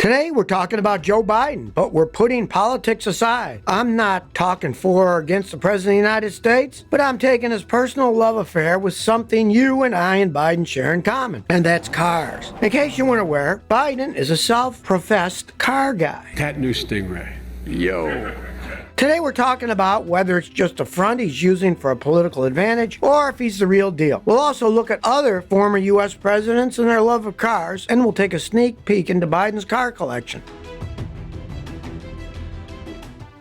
Today we're talking about Joe Biden, but we're putting politics aside. I'm not talking for or against the President of the United States, but I'm taking his personal love affair with something you and I and Biden share in common, and that's cars. In case you weren't aware, Biden is a self-professed car guy. That new Stingray. Yo. Today we're talking about whether it's just a front he's using for a political advantage or if he's the real deal. We'll also look at other former U.S. presidents and their love of cars, and we'll take a sneak peek into Biden's car collection.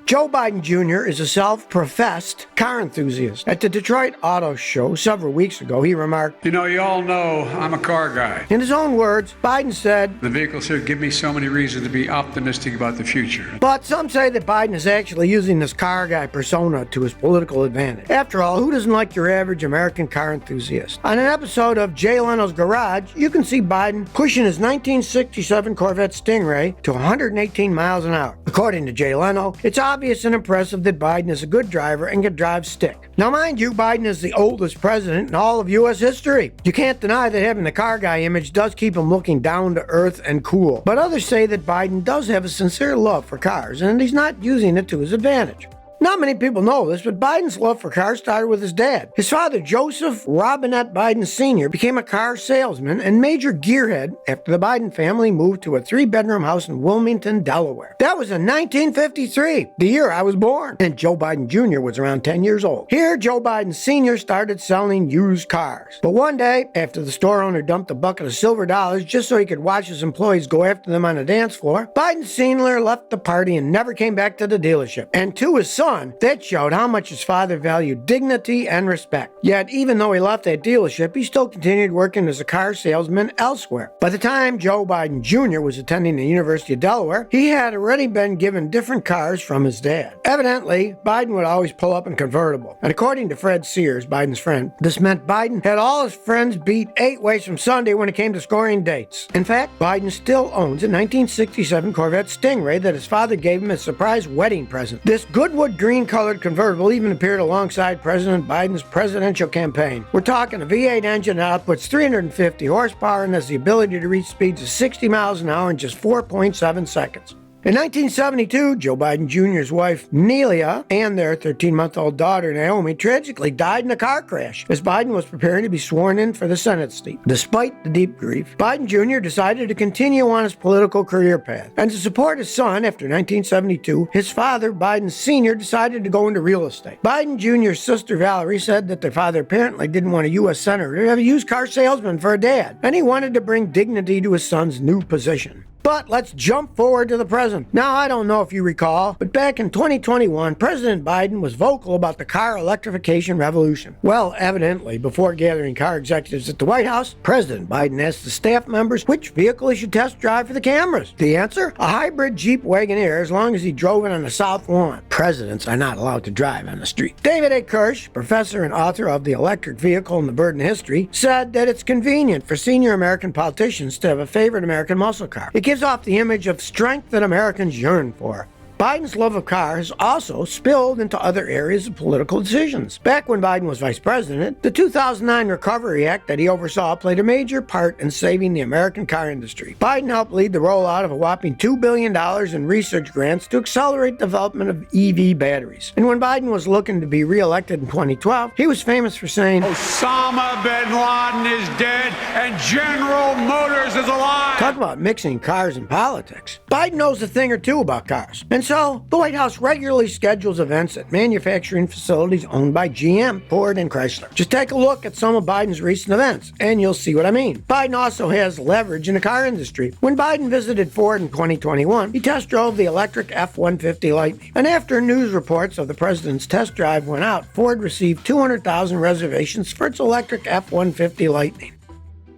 Joe Biden Jr. is a self-professed car enthusiast. At the Detroit Auto Show several weeks ago, he remarked, You all know I'm a car guy. In his own words, Biden said, The vehicles here give me so many reasons to be optimistic about the future. But some say that Biden is actually using this car guy persona to his political advantage. After all, who doesn't like your average American car enthusiast? On an episode of Jay Leno's Garage, you can see Biden pushing his 1967 Corvette Stingray to 118 miles an hour. According to Jay Leno, it's obvious and impressive that Biden is a good driver and can drive stick. Now, mind you, Biden is the oldest president in all of U.S. history. You can't deny that having the car guy image does keep him looking down to earth and cool. But others say that Biden does have a sincere love for cars, and he's not using it to his advantage. Not many people know this, but Biden's love for cars started with his dad. His father, Joseph Robinette Biden Sr., became a car salesman and major gearhead after the Biden family moved to a 3-bedroom house in Wilmington, Delaware. That was in 1953, the year I was born, and Joe Biden Jr. was around 10 years old. Here, Joe Biden Sr. started selling used cars. But one day, after the store owner dumped a bucket of silver dollars just so he could watch his employees go after them on a dance floor, Biden Sr. left the party and never came back to the dealership. And to his son, that showed how much his father valued dignity and respect. Yet, even though he left that dealership, he still continued working as a car salesman elsewhere. By the time Joe Biden Jr. was attending the University of Delaware, he had already been given different cars from his dad. Evidently, Biden would always pull up in convertible. And according to Fred Sears, Biden's friend, this meant Biden had all his friends beat 8 ways from Sunday when it came to scoring dates. In fact, Biden still owns a 1967 Corvette Stingray that his father gave him as a surprise wedding present. This Goodwood green-colored convertible even appeared alongside President Biden's presidential campaign. We're talking a V8 engine that outputs 350 horsepower and has the ability to reach speeds of 60 miles an hour in just 4.7 seconds. In 1972, Joe Biden Jr.'s wife, Nelia, and their 13-month-old daughter, Naomi, tragically died in a car crash as Biden was preparing to be sworn in for the Senate seat. Despite the deep grief, Biden Jr. decided to continue on his political career path. And to support his son after 1972, his father, Biden Sr., decided to go into real estate. Biden Jr.'s sister, Valerie, said that their father apparently didn't want a U.S. senator to have a used car salesman for a dad, and he wanted to bring dignity to his son's new position. But let's jump forward to the present. Now, I don't know if you recall, but back in 2021, President Biden was vocal about the car electrification revolution. Well, evidently, before gathering car executives at the White House, President Biden asked the staff members which vehicle he should test drive for the cameras. The answer? A hybrid Jeep Wagoneer, as long as he drove it on the South Lawn. Presidents are not allowed to drive on the street. David A. Kirsch, professor and author of The Electric Vehicle and the Burden of History, said that it's convenient for senior American politicians to have a favorite American muscle car. It gives off the image of strength that Americans yearn for. Biden's love of cars also spilled into other areas of political decisions. Back when Biden was vice president, the 2009 Recovery Act that he oversaw played a major part in saving the American car industry. Biden helped lead the rollout of a whopping $2 billion in research grants to accelerate development of EV batteries. And when Biden was looking to be reelected in 2012, he was famous for saying, Osama bin Laden is dead and General Motors is alive. Talk about mixing cars and politics. Biden knows a thing or two about cars. And so, the White House regularly schedules events at manufacturing facilities owned by GM, Ford, and Chrysler. Just take a look at some of Biden's recent events, and you'll see what I mean. Biden also has leverage in the car industry. When Biden visited Ford in 2021, he test drove the electric F-150 Lightning. And after news reports of the president's test drive went out, Ford received 200,000 reservations for its electric F-150 Lightning.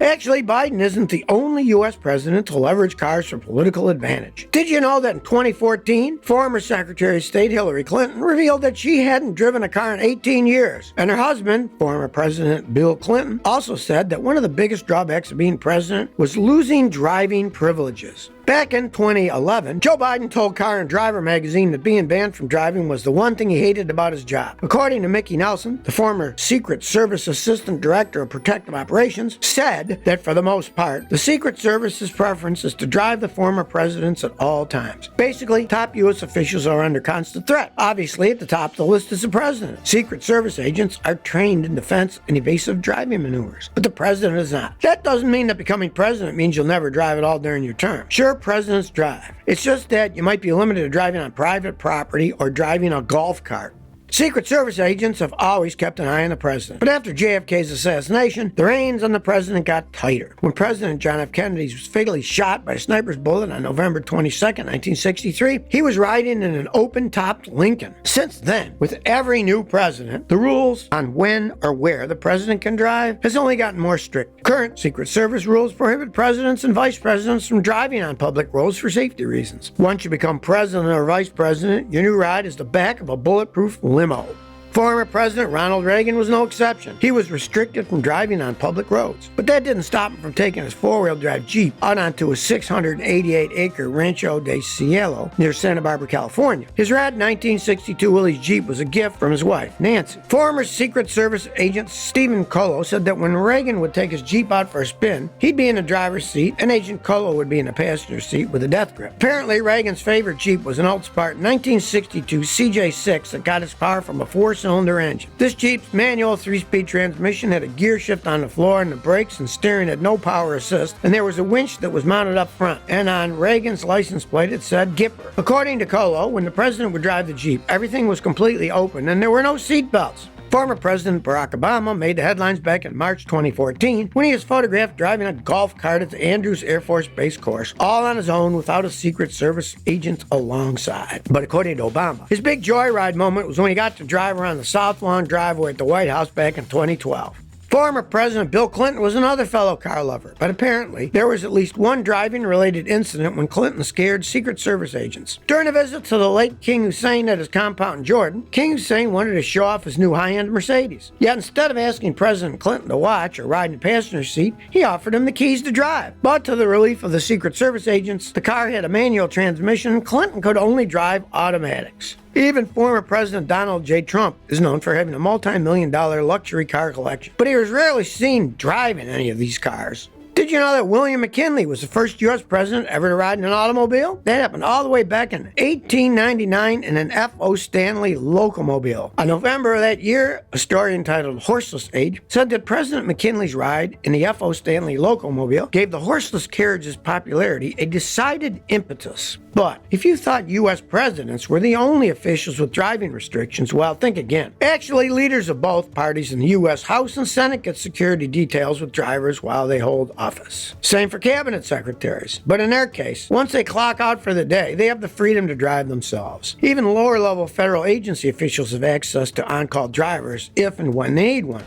Actually, Biden isn't the only U.S. president to leverage cars for political advantage. Did you know that in 2014, former Secretary of State Hillary Clinton revealed that she hadn't driven a car in 18 years? And her husband, former President Bill Clinton, also said that one of the biggest drawbacks of being president was losing driving privileges. Back in 2011, Joe Biden told Car and Driver magazine that being banned from driving was the one thing he hated about his job. According to Mickey Nelson, the former Secret Service Assistant Director of Protective Operations, said that for the most part, the Secret Service's preference is to drive the former presidents at all times. Basically, top U.S. officials are under constant threat. Obviously, at the top of the list is the president. Secret Service agents are trained in defense and evasive driving maneuvers, but the president is not. That doesn't mean that becoming president means you'll never drive at all during your term. Sure, presidents drive. It's just that you might be limited to driving on private property or driving a golf cart. Secret Service agents have always kept an eye on the president. But after JFK's assassination, the reins on the president got tighter. When President John F. Kennedy was fatally shot by a sniper's bullet on November 22, 1963, he was riding in an open-topped Lincoln. Since then, with every new president, the rules on when or where the president can drive has only gotten more strict. Current Secret Service rules prohibit presidents and vice presidents from driving on public roads for safety reasons. Once you become president or vice president, your new ride is the back of a bulletproof limo. Former President Ronald Reagan was no exception. He was restricted from driving on public roads. But that didn't stop him from taking his four-wheel drive Jeep out onto a 688-acre Rancho de Cielo near Santa Barbara, California. His red 1962 Willys Jeep was a gift from his wife, Nancy. Former Secret Service agent Stephen COLO said that when Reagan would take his Jeep out for a spin, he'd be in the driver's seat and Agent COLO would be in the passenger seat with a death grip. Apparently, Reagan's favorite Jeep was an old Spartan 1962 CJ6 that got its power from a four-cylinder engine. This Jeep's manual 3-speed transmission had a gear shift on the floor and the brakes, and steering had no power assist, and there was a winch that was mounted up front, and on Reagan's license plate it said Gipper. According to COLO, when the president would drive the Jeep, everything was completely open and there were no seat belts. Former President Barack Obama made the headlines back in March 2014 when he was photographed driving a golf cart at the Andrews Air Force Base course, all on his own without a Secret Service agent alongside. But according to Obama, his big joyride moment was when he got to drive around the South Lawn driveway at the White House back in 2012. Former President Bill Clinton was another fellow car lover, but apparently there was at least one driving-related incident when Clinton scared Secret Service agents. During a visit to the late King Hussein at his compound in Jordan, King Hussein wanted to show off his new high-end Mercedes. Yet instead of asking President Clinton to watch or ride in the passenger seat, he offered him the keys to drive. But to the relief of the Secret Service agents, the car had a manual transmission and Clinton could only drive automatics. Even former President Donald J. Trump is known for having a multi-million-dollar luxury car collection, but he was rarely seen driving any of these cars. Did you know that William McKinley was the first U.S. president ever to ride in an automobile? That happened all the way back in 1899 in an F.O. Stanley locomobile. In November of that year, a story entitled Horseless Age said that President McKinley's ride in the F.O. Stanley locomobile gave the horseless carriage's popularity a decided impetus. But if you thought U.S. presidents were the only officials with driving restrictions, well, think again. Actually, leaders of both parties in the U.S. House and Senate get security details with drivers while they hold office. Same for cabinet secretaries. But in their case, once they clock out for the day, they have the freedom to drive themselves. Even lower-level federal agency officials have access to on-call drivers if and when they need one.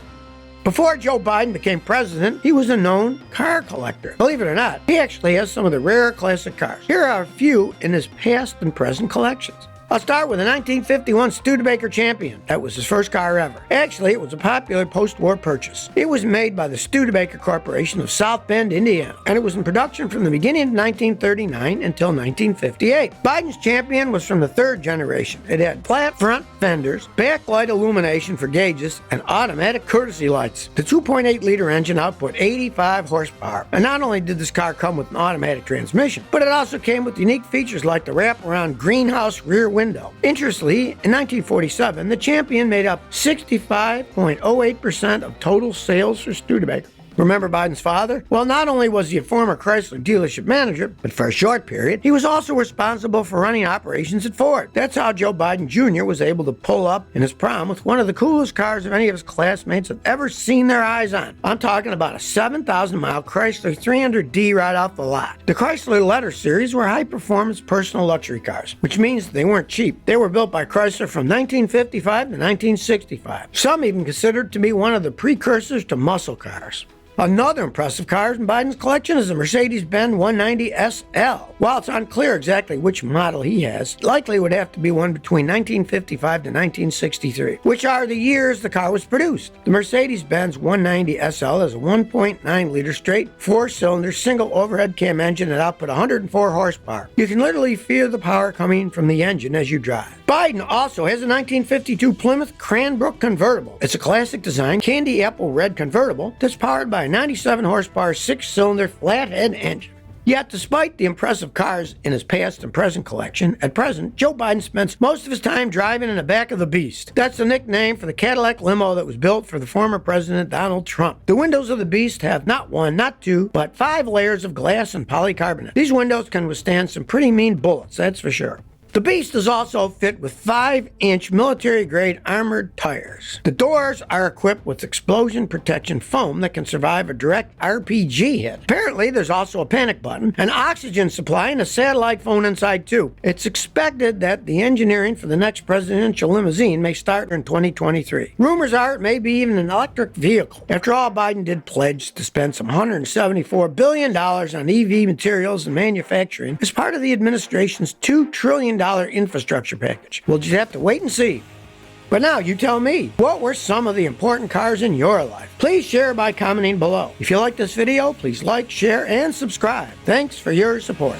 Before Joe Biden became president, he was a known car collector. Believe it or not, he actually has some of the rare classic cars. Here are a few in his past and present collections. I'll start with a 1951 Studebaker Champion. That was his first car ever. Actually, it was a popular post-war purchase. It was made by the Studebaker Corporation of South Bend, Indiana, and it was in production from the beginning of 1939 until 1958. Biden's Champion was from the third generation. It had flat front fenders, backlight illumination for gauges, and automatic courtesy lights. The 2.8-liter engine output 85 horsepower. And not only did this car come with an automatic transmission, but it also came with unique features like the wraparound greenhouse rear window. Interestingly, in 1947, the Champion made up 65.08% of total sales for Studebaker. Remember Biden's father? Well, not only was he a former Chrysler dealership manager, but for a short period, he was also responsible for running operations at Ford. That's how Joe Biden Jr. was able to pull up in his prom with one of the coolest cars of any of his classmates have ever seen their eyes on. I'm talking about a 7,000-mile Chrysler 300D right off the lot. The Chrysler Letter Series were high-performance personal luxury cars, which means they weren't cheap. They were built by Chrysler from 1955 to 1965. Some even considered to be one of the precursors to muscle cars. Another impressive car in Biden's collection is the Mercedes-Benz 190 SL. While it's unclear exactly which model he has, likely would have to be one between 1955 to 1963, which are the years the car was produced. The Mercedes-Benz 190 SL is a 1.9-liter straight, 4-cylinder, single overhead cam engine that output 104 horsepower. You can literally feel the power coming from the engine as you drive. Biden also has a 1952 Plymouth Cranbrook convertible. It's a classic design, candy apple red convertible that's powered by a 97 horsepower 6-cylinder flathead engine. Yet, despite the impressive cars in his past and present collection, at present, Joe Biden spends most of his time driving in the back of the Beast. That's the nickname for the Cadillac limo that was built for the former President Donald Trump. The windows of the Beast have not one, not two, but 5 layers of glass and polycarbonate. These windows can withstand some pretty mean bullets, that's for sure. The Beast is also fit with 5-inch military-grade armored tires. The doors are equipped with explosion protection foam that can survive a direct RPG hit. Apparently, there's also a panic button, an oxygen supply, and a satellite phone inside too. It's expected that the engineering for the next presidential limousine may start in 2023. Rumors are it may be even an electric vehicle. After all, Biden did pledge to spend some $174 billion on EV materials and manufacturing as part of the administration's $2 trillion infrastructure package. We'll just have to wait and see. But now, you tell me, what were some of the important cars in your life? Please share by commenting below. If you like this video, please like, share, and subscribe. Thanks for your support.